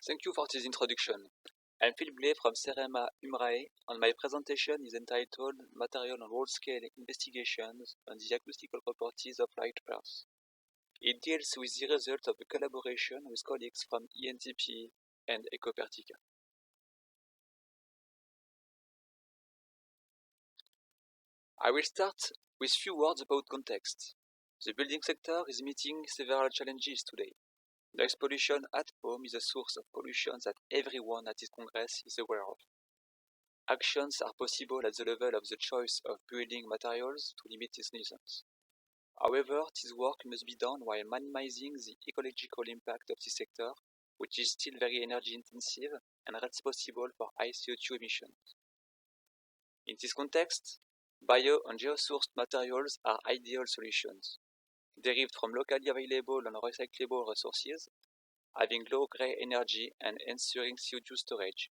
Thank you for this introduction. I'm Philip Blay from Cerema Umrae, and my presentation is entitled Material on World-Scale Investigations on the Acoustical Properties of Light Earth. It deals with the result of a collaboration with colleagues from ENTP and Ecopertica. I will start with few words about context. The building sector is meeting several challenges today. Noise pollution at home is a source of pollution that everyone at this Congress is aware of. Actions are possible at the level of the choice of building materials to limit this nuisance. However, this work must be done while minimizing the ecological impact of this sector, which is still very energy intensive and responsible for high CO2 emissions. In this context, bio and geosourced materials are ideal solutions, derived from locally available and recyclable resources, having low gray energy and ensuring CO2 storage.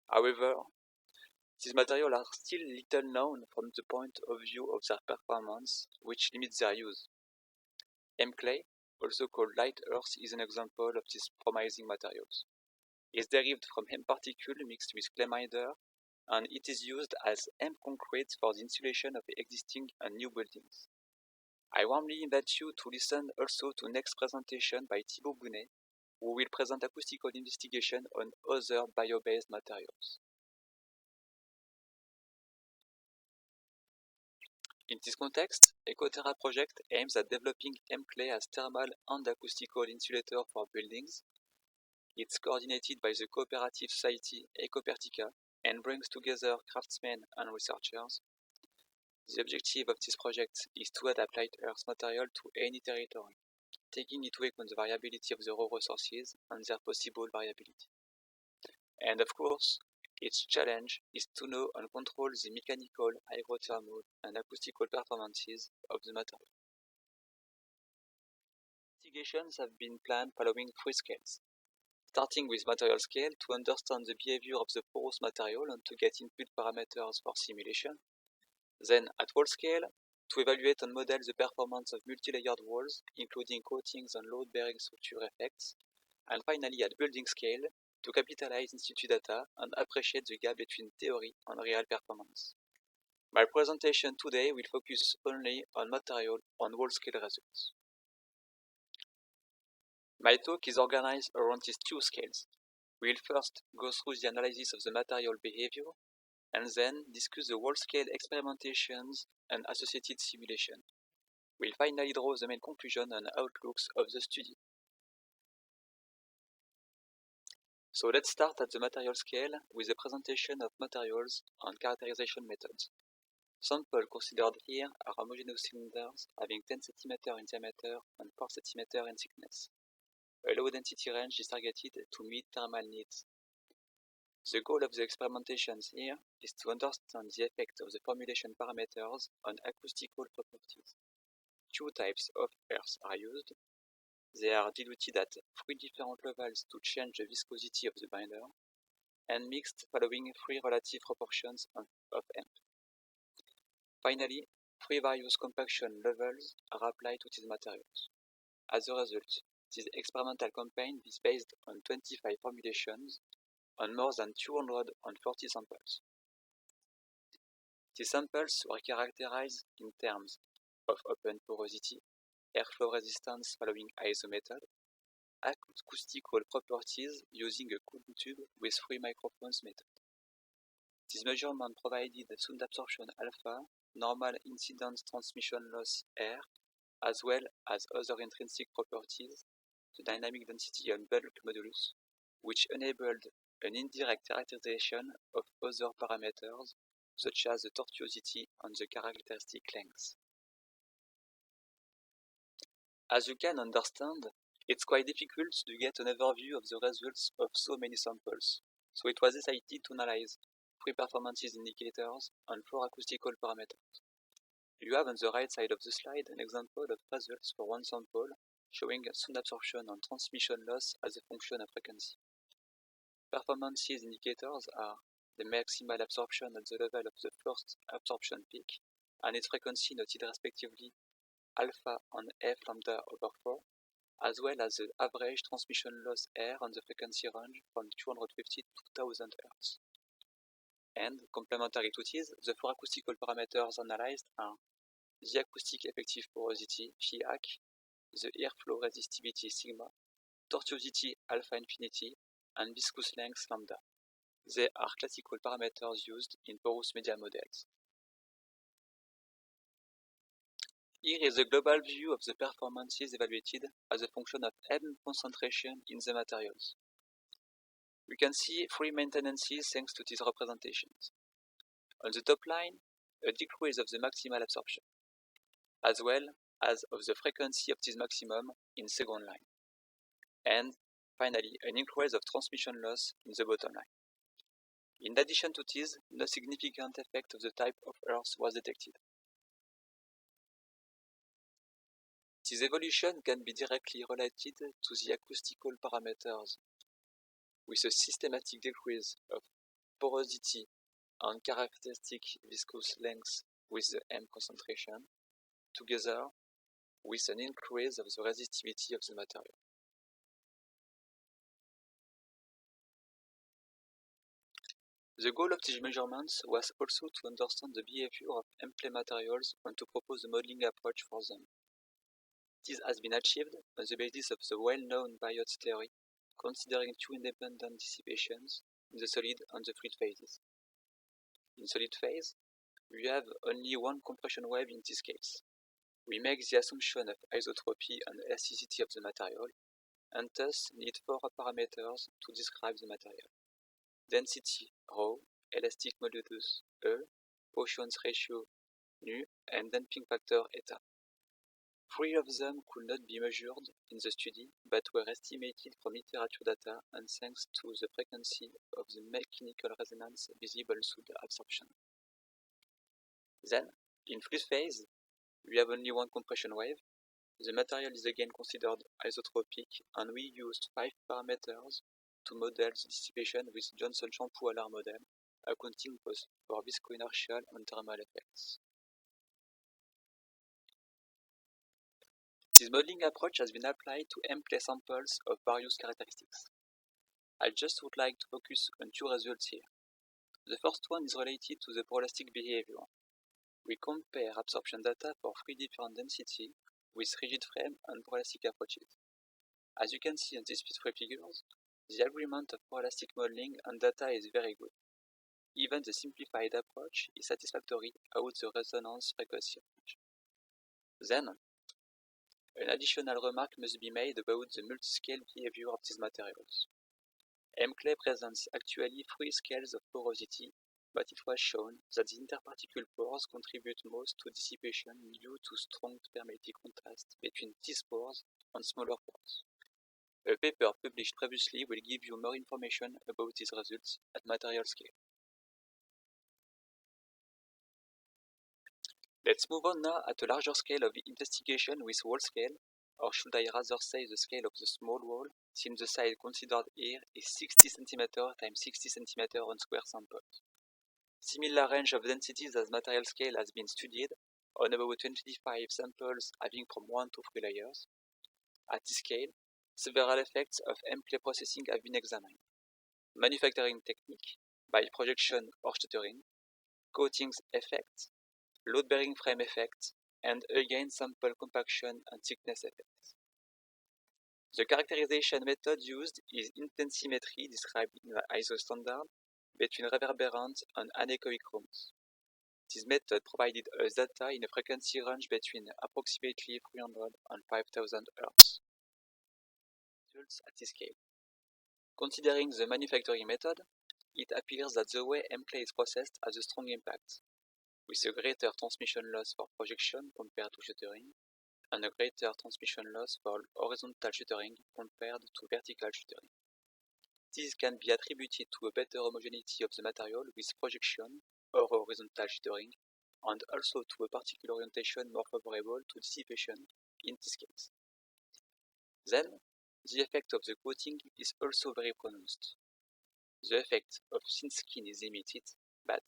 However, these materials are still little known from the point of view of their performance, which limits their use. M-clay, also called light earth, is an example of these promising materials. It is derived from hemp particle mixed with clay binder, and it is used as hemp concrete for the insulation of existing and new buildings. I warmly invite you to listen also to next presentation by Thibaut Bounet, who will present acoustical investigation on other bio-based materials. In this context, Ecoterra project aims at developing M-clay as thermal and acoustical insulator for buildings. It's coordinated by the cooperative society Ecopertica and brings together craftsmen and researchers. The objective of this project is to adapt light earth material to any territory, taking into account the variability of the raw resources and their possible variability. And of course, its challenge is to know and control the mechanical, hydrothermal, and acoustical performances of the material. Investigations have been planned following three scales, starting with material scale to understand the behavior of the porous material and to get input parameters for simulation. Then at wall scale, to evaluate and model the performance of multi-layered walls, including coatings and load-bearing structure effects. And finally at building scale, to capitalize institute data and appreciate the gap between theory and real performance. My presentation today will focus only on material on wall-scale results. My talk is organized around these two scales. We will first go through the analysis of the material behavior, and then discuss the wall-scale experimentations and associated simulation. We'll finally draw the main conclusion and outlooks of the study. So let's start at the material scale with the presentation of materials and characterization methods. Samples considered here are homogeneous cylinders having 10 cm in diameter and 4 cm in thickness. A low density range is targeted to meet thermal needs. The goal of the experimentations here is to understand the effect of the formulation parameters on acoustical properties. Two types of earth are used. They are diluted at 3 different levels to change the viscosity of the binder, and mixed following 3 relative proportions of hemp. Finally, 3 various compaction levels are applied to these materials. As a result, this experimental campaign is based on 25 formulations on more than 240 samples. These samples were characterized in terms of open porosity, airflow resistance following ISO method, acoustical properties using a cooled tube with 3 microphones method. This measurement provided sound absorption alpha, normal incidence transmission loss R, as well as other intrinsic properties, the dynamic density and bulk modulus, which enabled an indirect characterization of other parameters, such as the tortuosity and the characteristic length. As you can understand, it's quite difficult to get an overview of the results of so many samples, so it was decided to analyze 3 performances indicators and 4 acoustical parameters. You have on the right side of the slide an example of results for one sample showing sound absorption and transmission loss as a function of frequency. Performances indicators are the maximal absorption at the level of the first absorption peak and its frequency noted respectively alpha and f lambda over 4, as well as the average transmission loss R on the frequency range from 250 to 1000 Hz. And, complementary to this, the four acoustical parameters analyzed are the acoustic effective porosity, FIAC, the airflow resistivity, sigma, tortuosity, alpha infinity, and viscous length, lambda. They are classical parameters used in porous media models. Here is a global view of the performances evaluated as a function of M concentration in the materials. We can see three main tendencies thanks to these representations. On the top line, a decrease of the maximal absorption, as well as of the frequency of this maximum in second line. And finally, an increase of transmission loss in the bottom line. In addition to this, no significant effect of the type of earth was detected. This evolution can be directly related to the acoustical parameters, with a systematic decrease of porosity and characteristic viscous length with the M concentration, together with an increase of the resistivity of the material. The goal of these measurements was also to understand the behavior of M-clay materials and to propose a modeling approach for them. This has been achieved on the basis of the well-known Biot theory, considering two independent dissipations in the solid and the fluid phases. In solid phase, we have only one compression wave in this case. We make the assumption of isotropy and elasticity of the material, and thus need four parameters to describe the material: density ρ, elastic modulus E, Poisson's ratio nu, and damping factor eta. Three of them could not be measured in the study, but were estimated from literature data and thanks to the frequency of the mechanical resonance visible through the absorption. Then, in fluid phase, we have only one compression wave. The material is again considered isotropic, and we used 5 parameters to model the dissipation with Johnson-Champoux-Allard model, accounting both for viscoinertial and thermal effects. This modeling approach has been applied to M-clay samples of various characteristics. I just would like to focus on two results here. The first one is related to the porolastic behavior. We compare absorption data for 3 different densities with rigid frame and porolastic approaches. As you can see on these 3 figures, the agreement of porolastic modeling and data is very good. Even the simplified approach is satisfactory out the resonance frequency range. Then, an additional remark must be made about the multiscale behavior of these materials. M-clay presents actually 3 scales of porosity, but it was shown that the interparticle pores contribute most to dissipation due to strong permeability contrast between these pores and smaller pores. A paper published previously will give you more information about these results at material scale. Let's move on now at a larger scale of the investigation with wall scale, or should I rather say the scale of the small wall, since the size considered here is 60 cm x 60 cm on square samples. Similar range of densities as material scale has been studied on about 25 samples having from 1 to 3 layers. At this scale, several effects of M-clay processing have been examined: manufacturing technique by projection or shuttering, coatings effect, load-bearing frame effect, and again sample compaction and thickness effects. The characterization method used is intensimetry described in the ISO standard between reverberant and anechoic rooms. This method provided us data in a frequency range between approximately 300 and 5000 Hz. Results at this scale. Considering the manufacturing method, it appears that the way M-clay is processed has a strong impact, with a greater transmission loss for projection compared to shuttering, and a greater transmission loss for horizontal shuttering compared to vertical shuttering. This can be attributed to a better homogeneity of the material with projection or horizontal shuttering, and also to a particular orientation more favorable to dissipation in this case. Then, the effect of the coating is also very pronounced. The effect of thin skin is limited, but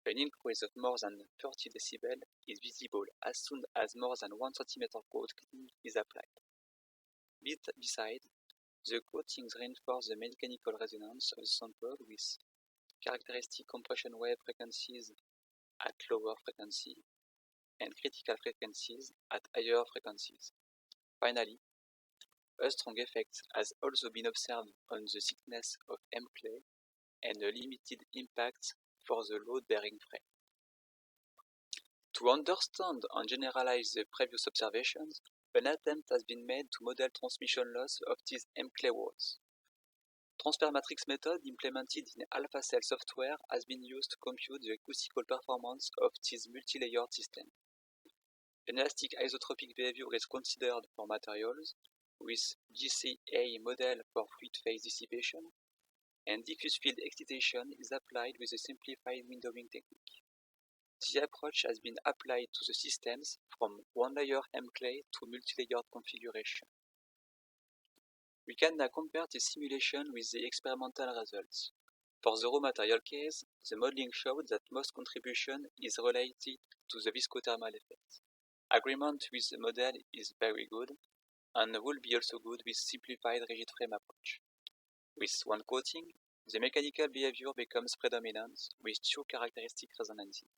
an increase of more than 30 dB is visible as soon as more than 1 cm coating is applied. Beside, the coatings reinforce the mechanical resonance of the sample with characteristic compression wave frequencies at lower frequency and critical frequencies at higher frequencies. Finally, a strong effect has also been observed on the thickness of M-clay and a limited impact for the load-bearing frame. To understand and generalize the previous observations, an attempt has been made to model transmission loss of these M-clay walls. Transfer matrix method implemented in AlphaCell software has been used to compute the acoustical performance of this multi-layered system. An elastic isotropic behavior is considered for materials, with GCA model for fluid phase dissipation, and diffuse field excitation is applied with a simplified windowing technique. The approach has been applied to the systems from one-layer M-clay to multi-layered configuration. We can now compare the simulation with the experimental results. For the raw material case, the modeling showed that most contribution is related to the viscothermal effect. Agreement with the model is very good, and will be also good with simplified rigid frame approach. With one coating, the mechanical behavior becomes predominant with two characteristic resonances.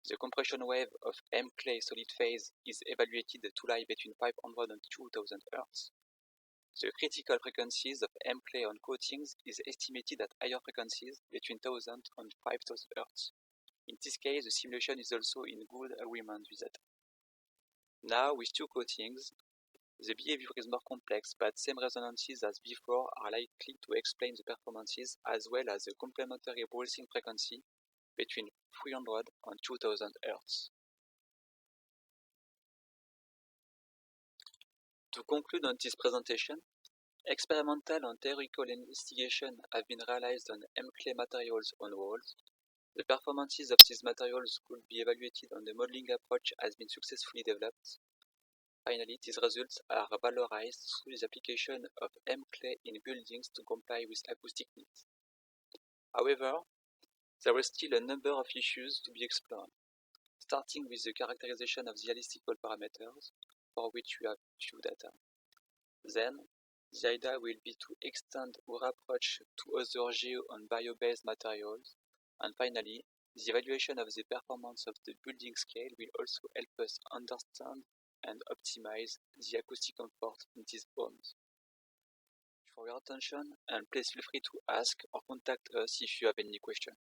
The compression wave of M-clay solid phase is evaluated to lie between 500 and 2000 Hz. The critical frequencies of M-clay on coatings is estimated at higher frequencies between 1000 and 5000 Hz. In this case, the simulation is also in good agreement with that. Now, with two coatings, the behavior is more complex, but same resonances as before are likely to explain the performances as well as the complementary pulsing frequency between 300 and 2000 Hz. To conclude on this presentation, experimental and theoretical investigations have been realized on M-clay materials on walls. The performances of these materials could be evaluated and the modeling approach has been successfully developed. Finally, these results are valorized through the application of M-clay in buildings to comply with acoustic needs. However, there is still a number of issues to be explored, starting with the characterization of the statistical parameters, for which we have few data. Then, the idea will be to extend our approach to other geo and bio-based materials, and finally, the evaluation of the performance of the building scale will also help us understand and optimize the acoustic comfort in these homes. For your attention, and please feel free to ask or contact us if you have any questions.